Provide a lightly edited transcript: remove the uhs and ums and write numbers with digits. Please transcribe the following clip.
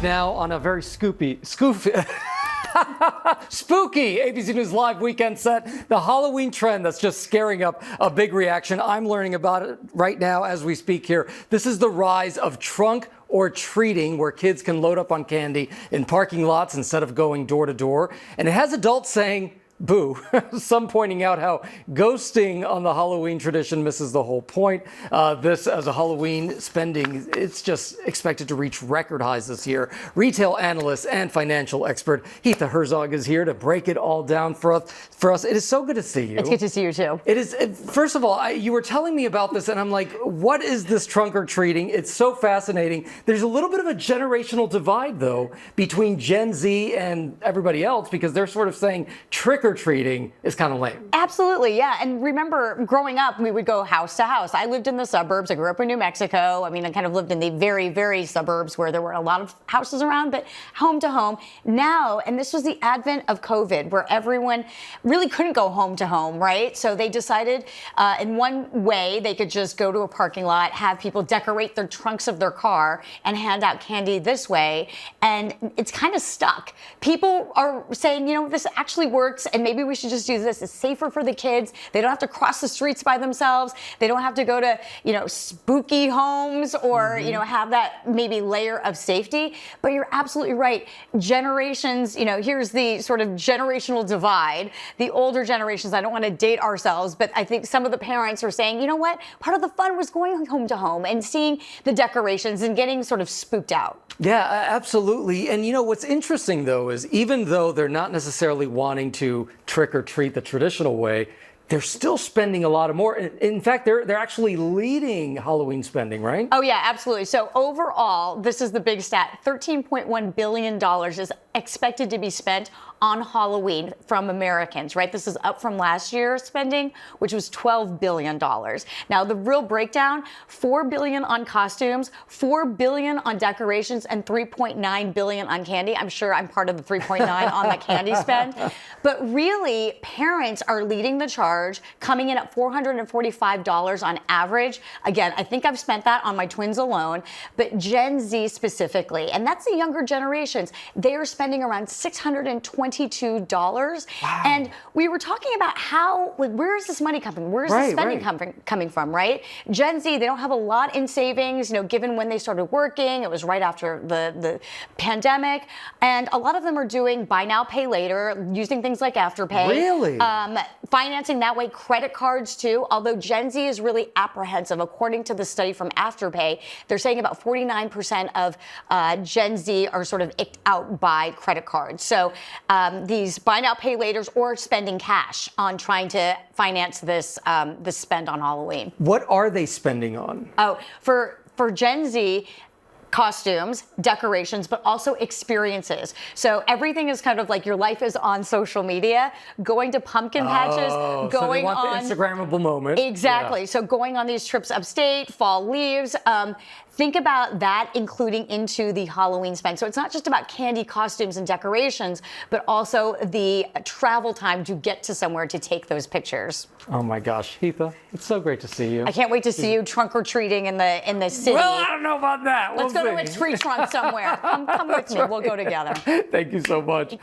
Now on a very spooky ABC News Live weekend set, the Halloween trend that's just scaring up a big reaction. I'm learning about it right now as we speak here. This is the rise of trunk or treating, where kids can load up on candy in parking lots instead of going door to door. And it has adults saying, boo. Some pointing out how ghosting on the Halloween tradition misses the whole point. This, as a Halloween spending, it's just expected to reach record highs this year. Retail analyst and financial expert Hitha Hirzog is here to break it all down for us. It is so good to see you. It's good to see you too. It is. First of all, you were telling me about this, and I'm like, what is this trunk or treating? It's so fascinating. There's a little bit of a generational divide, though, between Gen Z and everybody else, because they're sort of saying trick or treating is kind of lame. Absolutely, yeah. And remember, growing up, we would go house to house. I lived in the suburbs. I grew up in New Mexico. I mean, I kind of lived in the very, very suburbs where there were a lot of houses around, but home to home. Now, and this was the advent of COVID, where everyone really couldn't go home to home, right? So they decided in one way they could just go to a parking lot, have people decorate their trunks of their car and hand out candy this way. And it's kind of stuck. People are saying, you know, this actually works, and maybe we should just do this. It's safer for the kids. They don't have to cross the streets by themselves. They don't have to go to, you know, spooky homes or, you know, have that maybe layer of safety. But you're absolutely right. Generations, you know, here's the sort of generational divide. The older generations, I don't want to date ourselves, but I think some of the parents are saying, you know what? Part of the fun was going home to home and seeing the decorations and getting sort of spooked out. Yeah, absolutely. And you know, what's interesting though is even though they're not necessarily wanting to trick or treat the traditional way, they're still spending a lot more. In fact, they're actually leading Halloween spending, right? Oh yeah, absolutely. So overall, this is the big stat. $13.1 billion is expected to be spent on Halloween from Americans, right? This is up from last year's spending, which was $12 billion. Now, the real breakdown, $4 billion on costumes, $4 billion on decorations, and $3.9 billion on candy. I'm sure I'm part of the 3.9 on the candy spend. But really, parents are leading the charge, coming in at $445 on average. Again, I think I've spent that on my twins alone, but Gen Z specifically, and that's the younger generations, they are spending around $622. Wow. And we were talking about how, like, where is this money coming? Where is the spending coming from, right? Gen Z, they don't have a lot in savings, you know, given when they started working. It was right after the pandemic. And a lot of them are doing buy now, pay later, using things like Afterpay. Really? Financing that way, credit cards too, although Gen Z is really apprehensive. According to the study from Afterpay, they're saying about 49% of Gen Z are sort of icked out by credit cards. So these buy now, pay laters, or spending cash on trying to finance this spend on Halloween. What are they spending on? Oh, for Gen Z, costumes, decorations, but also experiences. So everything is kind of like your life is on social media, going to pumpkin patches, going so they want on the Instagrammable moment. Exactly. Yeah. So going on these trips upstate, fall leaves. Think about that including into the Halloween spend. So it's not just about candy, costumes, and decorations, but also the travel time to get to somewhere to take those pictures. Oh my gosh, Hitha, it's so great to see you. I can't wait to see you trunk or treating in the city. Well, I don't know about that. Let's go to a tree trunk somewhere. Come with me. We'll go together. Thank you so much.